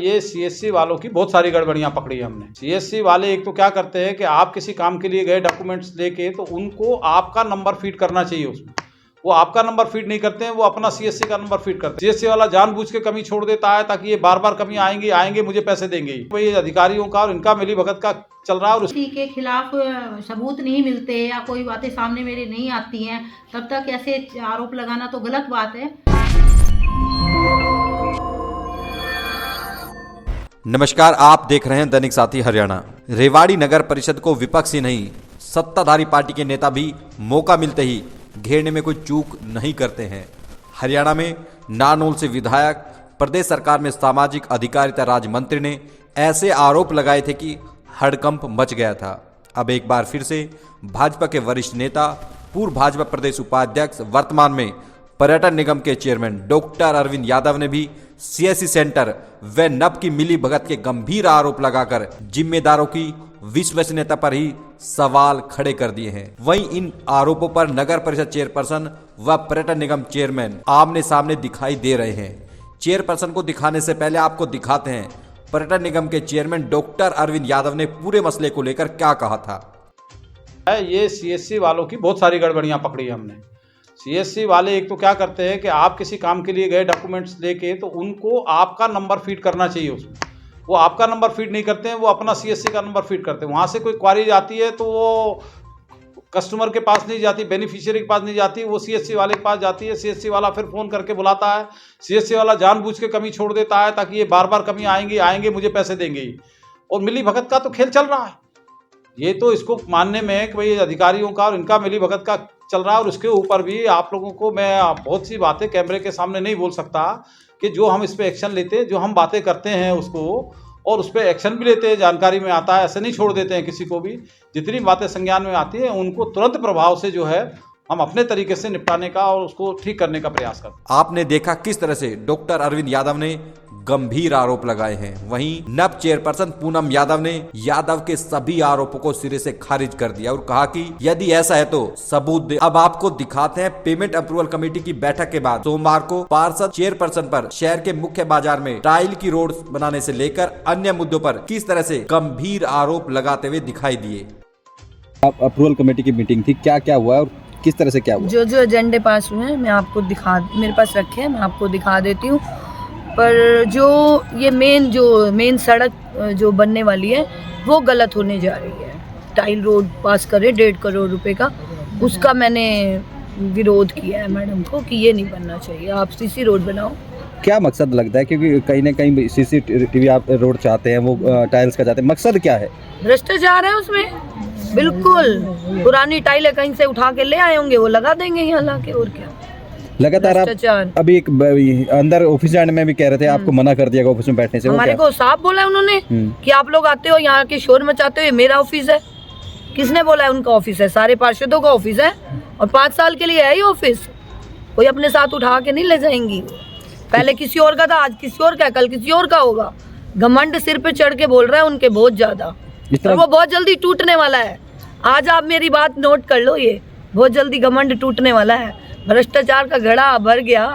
ये सीएससी वालों की बहुत सारी गड़बड़ियां पकड़ी है हमने। सीएससी वाले एक तो क्या करते हैं कि आप किसी काम के लिए गए डॉक्यूमेंट्स लेके, तो उनको आपका नंबर फीड करना चाहिए उसमें, वो आपका नंबर फीड नहीं करते हैं, वो अपना सीएससी का नंबर फीड करते हैं। सीएससी वाला जानबूझ के कमी छोड़ देता है ताकि ये बार बार कमी आएंगे मुझे पैसे देंगे ही। ये अधिकारियों का और इनका मिलीभगत का चल रहा है। और किसी के खिलाफ सबूत नहीं मिलते या कोई बातें सामने मेरे नहीं आती हैं, तब तक ऐसे आरोप लगाना तो गलत बात है। नमस्कार, आप देख रहे हैं दैनिक साथी हरियाणा। रेवाड़ी नगर परिषद को विपक्ष ही नहीं, सत्ताधारी पार्टी के नेता भी मौका मिलते ही घेरने में कोई चूक नहीं करते हैं। हरियाणा में नारनौल से विधायक, प्रदेश सरकार में सामाजिक अधिकारिता राज्य मंत्री ने ऐसे आरोप लगाए थे कि हड़कंप मच गया था। अब एक बार फिर से भाजपा के वरिष्ठ नेता, पूर्व भाजपा प्रदेश उपाध्यक्ष, वर्तमान में पर्यटन निगम के चेयरमैन डॉक्टर अरविंद यादव ने भी सीएससी सेंटर व नब की मिली भगत के गंभीर आरोप लगाकर जिम्मेदारों की विश्वसनीयता पर ही सवाल खड़े कर दिए हैं। वहीं इन आरोपों पर नगर परिषद चेयरपर्सन व पर्यटन निगम चेयरमैन आमने सामने दिखाई दे रहे हैं। चेयरपर्सन को दिखाने से पहले आपको दिखाते हैं पर्यटन निगम के चेयरमैन डॉक्टर अरविंद यादव ने पूरे मसले को लेकर क्या कहा था। ये सीएससी वालों की बहुत सारी गड़बड़ियां पकड़ी है हमने। सीएससी वाले एक तो क्या करते हैं कि आप किसी काम के लिए गए डॉक्यूमेंट्स लेके, तो उनको आपका नंबर फीड करना चाहिए उसमें, वो आपका नंबर फीड नहीं करते हैं, वो अपना सीएससी का नंबर फीड करते हैं। वहाँ से कोई क्वारी आती है तो वो कस्टमर के पास नहीं जाती, बेनिफिशियरी के पास नहीं जाती, वो सीएससी वाले के पास जाती है। सीएससी वाला फिर फ़ोन करके बुलाता है, सीएससी वाला जानबूझ के कमी छोड़ देता है ताकि ये बार बार कमी आएंगे मुझे पैसे देंगे ही। और मिली भगत का तो खेल चल रहा है। ये तो इसको मानने में कि भाई अधिकारियों का और इनका मिली भगत का चल रहा है। और उसके ऊपर भी आप लोगों को मैं बहुत सी बातें कैमरे के सामने नहीं बोल सकता कि जो हम इस पर एक्शन लेते हैं, जो हम बातें करते हैं उसको, और उस पर एक्शन भी लेते हैं, जानकारी में आता है, ऐसे नहीं छोड़ देते हैं किसी को भी। जितनी बातें संज्ञान में आती हैं उनको तुरंत प्रभाव से जो है हम अपने तरीके से निपटाने का और उसको ठीक करने का प्रयास करते हैं। आपने देखा किस तरह से डॉक्टर अरविंद यादव ने गंभीर आरोप लगाए हैं। वहीं नब चेयरपर्सन पूनम यादव ने यादव के सभी आरोपों को सिरे से खारिज कर दिया और कहा कि यदि ऐसा है तो सबूत दे। अब आपको दिखाते हैं पेमेंट अप्रूवल कमेटी की बैठक के बाद सोमवार को पार्षद चेयरपर्सन पर शहर के मुख्य बाजार में टाइल की रोड बनाने से लेकर अन्य मुद्दों पर किस तरह से गंभीर आरोप लगाते हुए दिखाई दिए। आप अप्रूवल कमेटी की मीटिंग थी, क्या क्या हुआ और किस तरह से क्या हुआ? जो एजेंडे पास हुए हैं मैं आपको मेरे पास रखे हैं, मैं आपको दिखा देती हूँ। पर जो ये मेन सड़क जो बनने वाली है वो गलत होने जा रही है। टाइल रोड पास करे 1.5 करोड़ रुपए का, उसका मैंने विरोध किया है मैडम को कि ये नहीं बनना चाहिए, आप सीसी रोड बनाओ। क्या मकसद लगता है, क्योंकि कहीं ना कहीं सीसीटीवी आप रोड चाहते हैं, वो टाइल्स का चाहते हैं, मकसद क्या है? भ्रष्टाचार है उसमें, बिल्कुल। पुरानी टाइलें कहीं से उठा के ले आए होंगे, वो लगा देंगे यहाँ ला के, और क्या। लगातार आप अभी एक अंदर ऑफिस जाने में भी कह रहे थे, आपको मना कर दिया ऑफिस में बैठने से। हमारे को साफ बोला उन्होंने कि आप लोग आते हो यहाँ के शोर मचाते हो, ये मेरा ऑफिस है। किसने बोला है उनका ऑफिस है? सारे पार्षदों का ऑफिस है और 5 साल के लिए है ये ऑफिस। कोई अपने साथ उठा के नहीं ले जाएंगी। पहले किसी और का था, आज किसी और का, कल किसी और का होगा। घमंड सिर पे चढ़ के बोल रहा है उनके बहुत ज्यादा, और वो बहुत जल्दी टूटने वाला है। आज आप मेरी बात नोट कर लो, ये बहुत जल्दी घमंड टूटने वाला है। भ्रष्टाचार का घड़ा भर गया।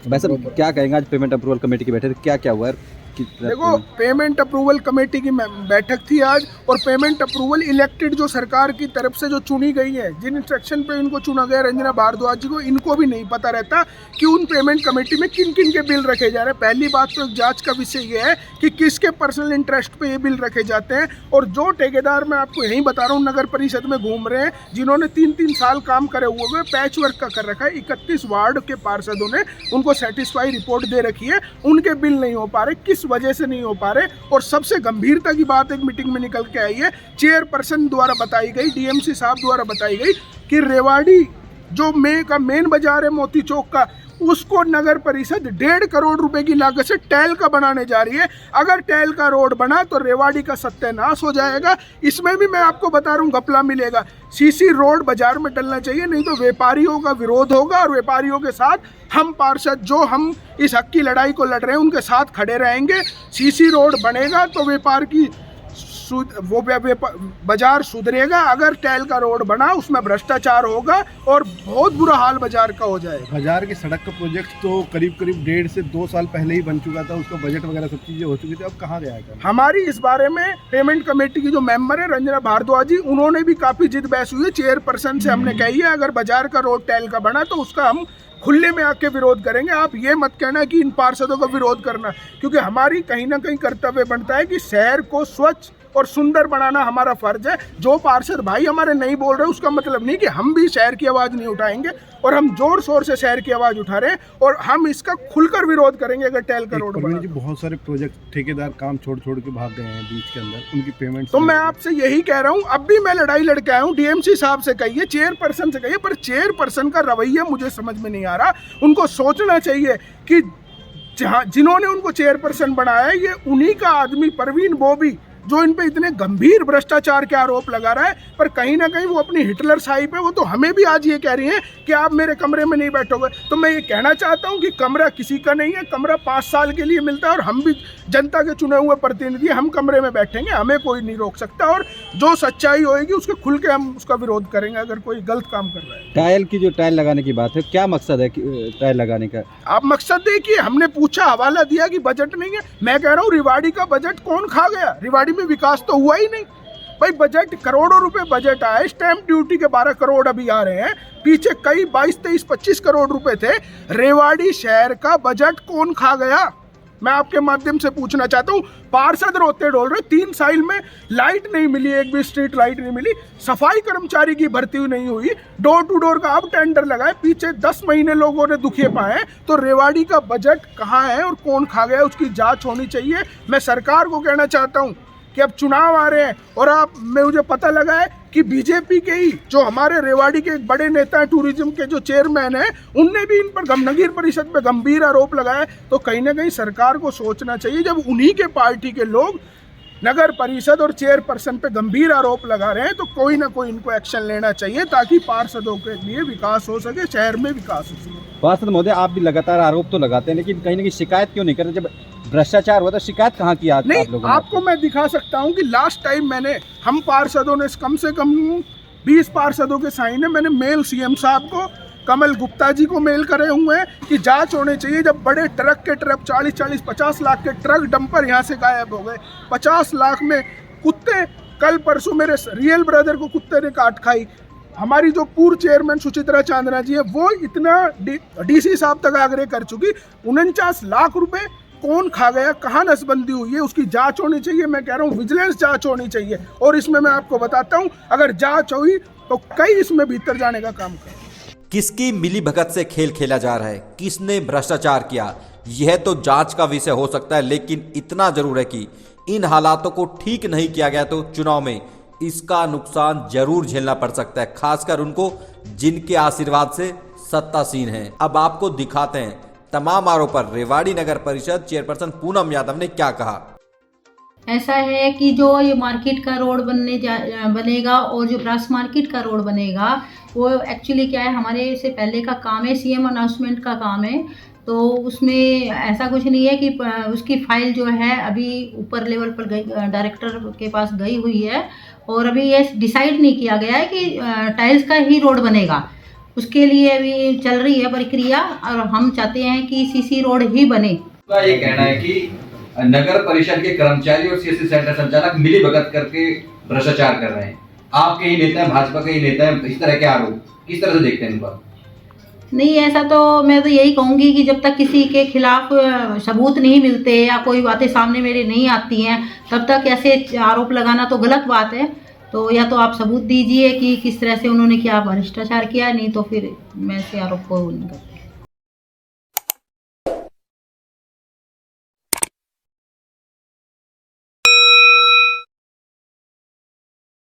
वैसे क्या कहेंगे, आज पेमेंट अप्रूवल कमेटी की बैठक क्या क्या हुआ? देखो, पेमेंट अप्रूवल कमेटी की बैठक थी आज, और पेमेंट अप्रूवल इलेक्टेड जो सरकार की तरफ से जो चुनी गई है, जिन इंस्ट्रक्शन पे इनको चुना गया, रंजना भारद्वाज जी को, इनको भी नहीं पता रहता कि उन पेमेंट कमेटी में किन किन के बिल रखे जा रहे हैं। पहली बात तो जांच का विषय ये है कि किसके पर्सनल इंटरेस्ट पे ये बिल रखे जाते हैं। और जो ठेकेदार, मैं आपको यहीं बता रहा हूँ, नगर परिषद में घूम रहे हैं, जिन्होंने 3-3 साल काम करे हुए पैच वर्क का कर रखा है, 31 वार्ड के पार्षदों ने उनको सेटिस्फाई रिपोर्ट दे रखी है, उनके बिल नहीं हो पा रहे। किस वजह से नहीं हो पा रहे? और सबसे गंभीरता की बात एक मीटिंग में निकल के आई है, चेयरपर्सन द्वारा बताई गई, डीएमसी साहब द्वारा बताई गई कि रेवाड़ी जो मेन बाजार है मोती चौक का, उसको नगर परिषद 1.5 करोड़ रुपए की लागत से टैल का बनाने जा रही है। अगर टैल का रोड बना तो रेवाड़ी का सत्यानाश हो जाएगा। इसमें भी मैं आपको बता रहा हूँ घपला मिलेगा। सीसी रोड बाजार में डलना चाहिए, नहीं तो व्यापारियों का विरोध होगा, और व्यापारियों के साथ हम पार्षद जो हम इस हक की लड़ाई को लड़ रहे हैं उनके साथ खड़े रहेंगे। सीसी रोड बनेगा तो व्यापार की बाजार सुधरेगा अगर टैल का रोड बना, उसमें भ्रष्टाचार होगा और बहुत बुरा हाल बाजार का हो जाएगा। बाजार की सड़क का प्रोजेक्ट तो करीब 1.5 से 2 साल पहले ही बन चुका था, उसका बजट वगैरह सब चीजें हो चुकी थी, अब कहाँ गया है? हमारी इस बारे में पेमेंट कमेटी की जो मेंबर है रंजना भारद्वाज जी, उन्होंने भी काफी जिद बहस हुई है। चेयरपर्सन से हमने कही है अगर बाजार का रोड टैल का बना तो उसका हम खुले में आके विरोध करेंगे। आप ये मत कहना कि इन पार्षदों का विरोध करना, क्योंकि हमारी कहीं ना कहीं कर्तव्य बनता है कि शहर को स्वच्छ और सुंदर बनाना हमारा फर्ज है। जो पार्षद भाई हमारे नहीं बोल रहे उसका मतलब नहीं कि हम भी शहर की आवाज़ नहीं उठाएंगे, और हम जोर शोर से शहर की आवाज़ उठा रहे हैं और हम इसका खुलकर विरोध करेंगे अगर टैल का रोड बना। बहुत सारे प्रोजेक्ट ठेकेदार काम छोड़ के भाग गए हैं बीच के अंदर, उनकी पेमेंट। तो मैं आपसे यही कह रहा हूँ, अब भी मैं लड़ाई लड़के आया हूँ, डीएमसी साहब से कहिए, चेयरपर्सन से कहिए, पर चेयरपर्सन का रवैया मुझे समझ में नहीं आ रहा। उनको सोचना चाहिए कि जिन्होंने उनको चेयरपर्सन बनाया है ये उन्हीं का आदमी परवीन बोबी, जो इन पे इतने गंभीर भ्रष्टाचार के आरोप लगा रहा है, पर कहीं ना कहीं वो अपनी हिटलर शाही पे, वो तो हमें भी आज ये कह रही हैं कि आप मेरे कमरे में नहीं बैठोगे। तो मैं ये कहना चाहता हूँ कि कमरा किसी का नहीं है, कमरा 5 साल के लिए मिलता है और हम भी जनता के चुने हुए प्रतिनिधि, हम कमरे में बैठेंगे, हमें कोई नहीं रोक सकता, और जो सच्चाई होगी उसके खुल के हम उसका विरोध करेंगे अगर कोई गलत काम कर रहा है। टाइल की जो टाइल लगाने की बात है, क्या मकसद है टाइल लगाने का? आप मकसद देखिए, हमने पूछा, हवाला दिया कि बजट नहीं है। मैं कह रहा हूँ रिवाड़ी का बजट कौन खा गया? रिवाड़ी में विकास तो हुआ ही नहीं भाई। बजट करोड़ों रुपए बजट आया, स्टैंप ड्यूटी के 12 करोड़ अभी आ रहे हैं, पीछे कई 22, 23, 25 करोड़ रुपए थे। रेवाड़ी शहर का बजट कौन खा गया? मैं आपके माध्यम से पूछना चाहता हूँ। पार्षद रोते डोल रहे, 3 साल में लाइट नहीं मिली, एक भी स्ट्रीट लाइट नहीं मिली, सफाई कर्मचारी की भर्ती नहीं हुई, डोर टू डोर का अब टेंडर लगाए, पीछे 10 महीने लोगों ने दुखिए पाए। तो रेवाड़ी का बजट कहाँ है और कौन खा गया, उसकी जांच होनी चाहिए। मैं सरकार को कहना चाहता हूँ कि अब चुनाव आ रहे हैं और मुझे पता लगा है कि बीजेपी के ही जो हमारे रेवाड़ी के एक बड़े नेता हैं, टूरिज्म के जो चेयरमैन हैं, उनने भी इन पर नगर परिषद पे गंभीर आरोप लगाए। तो कहीं ना कहीं सरकार को सोचना चाहिए, जब उन्हीं के पार्टी के लोग नगर परिषद और चेयरपर्सन पे गंभीर आरोप लगा रहे हैं, तो कोई ना कोई इनको एक्शन लेना चाहिए ताकि पार्षदों के लिए विकास हो सके, शहर में विकास हो सके। पार्षद महोदय, आप भी लगातार आरोप तो लगाते हैं, लेकिन कहीं ना कहीं शिकायत क्यों नहीं करते? जब भ्रष्टाचार हुआ तो शिकायत कहाँ की? आज नहीं, आप लोगों ने? आपको मैं दिखा सकता हूँ कि लास्ट टाइम हम पार्षदों ने कम से कम 20 पार्षदों के साइन है, मैंने मेल सीएम साहब को, कमल गुप्ता जी को मेल करे हुए हैं कि जांच होनी चाहिए। जब बड़े ट्रक 40, 50 लाख के ट्रक डंपर यहाँ से गायब हो गए, 50 लाख में कुत्ते, कल परसों मेरे रियल ब्रदर को कुत्ते ने काट खाई। हमारी जो पूर्व चेयरमैन सुचित्रा चांदना जी है, वो इतना डीसी साहब तक आग्रह कर चुकी। 49 लाख रुपए कौन खा गया, कहाँ नसबंदी हुई है, उसकी जांच होनी चाहिए। मैं कह रहा हूँ विजिलेंस जांच होनी चाहिए, और इसमें मैं आपको बताता हूँ अगर जांच हुई तो कई इसमें भीतर जाने का काम करें। किसकी मिली भगत से खेल खेला जा रहा है, किसने भ्रष्टाचार किया, यह तो जांच का विषय हो सकता है, लेकिन इतना जरूर है कि इन हालातों को ठीक नहीं किया गया तो चुनाव में इसका नुकसान जरूर झेलना पड़ सकता है, खासकर उनको जिनके आशीर्वाद से सत्तासीन है। अब आपको दिखाते हैं तमाम आरोप पर रेवाड़ी नगर परिषद चेयरपर्सन पूनम यादव ने क्या कहा। ऐसा है कि जो ये मार्केट का रोड बनेगा और जो ब्रास मार्केट का रोड बनेगा, वो एक्चुअली क्या है, हमारे से पहले का काम है, सीएम अनाउंसमेंट का काम है। तो उसमें ऐसा कुछ नहीं है कि उसकी फाइल जो है अभी ऊपर लेवल पर गई, डायरेक्टर के पास गई हुई है, और अभी ये डिसाइड नहीं किया गया है कि टाइल्स का ही रोड बनेगा। उसके लिए अभी चल रही है प्रक्रिया, और हम चाहते हैं कि सीसी रोड ही बने। का ये कहना है कि नगर परिषद के कर्मचारी और सीएससी सेंटर संचालक मिली भगत करके भ्रष्टाचार कर रहे हैं। आपके ही नेता हैं, भाजपा के ही नेता हैं, इस तरह के आरोप किस तरह से देखते हैं इनको? नहीं, ऐसा तो मैं तो यही कहूँगी कि जब तक किसी के खिलाफ सबूत नहीं मिलते या कोई बातें सामने मेरे नहीं आती हैं, तब तक ऐसे आरोप लगाना तो गलत बात है। तो या तो आप सबूत दीजिए कि किस तरह से उन्होंने क्या भ्रष्टाचार किया, नहीं तो फिर मैं ऐसे आरोप को नहीं करती।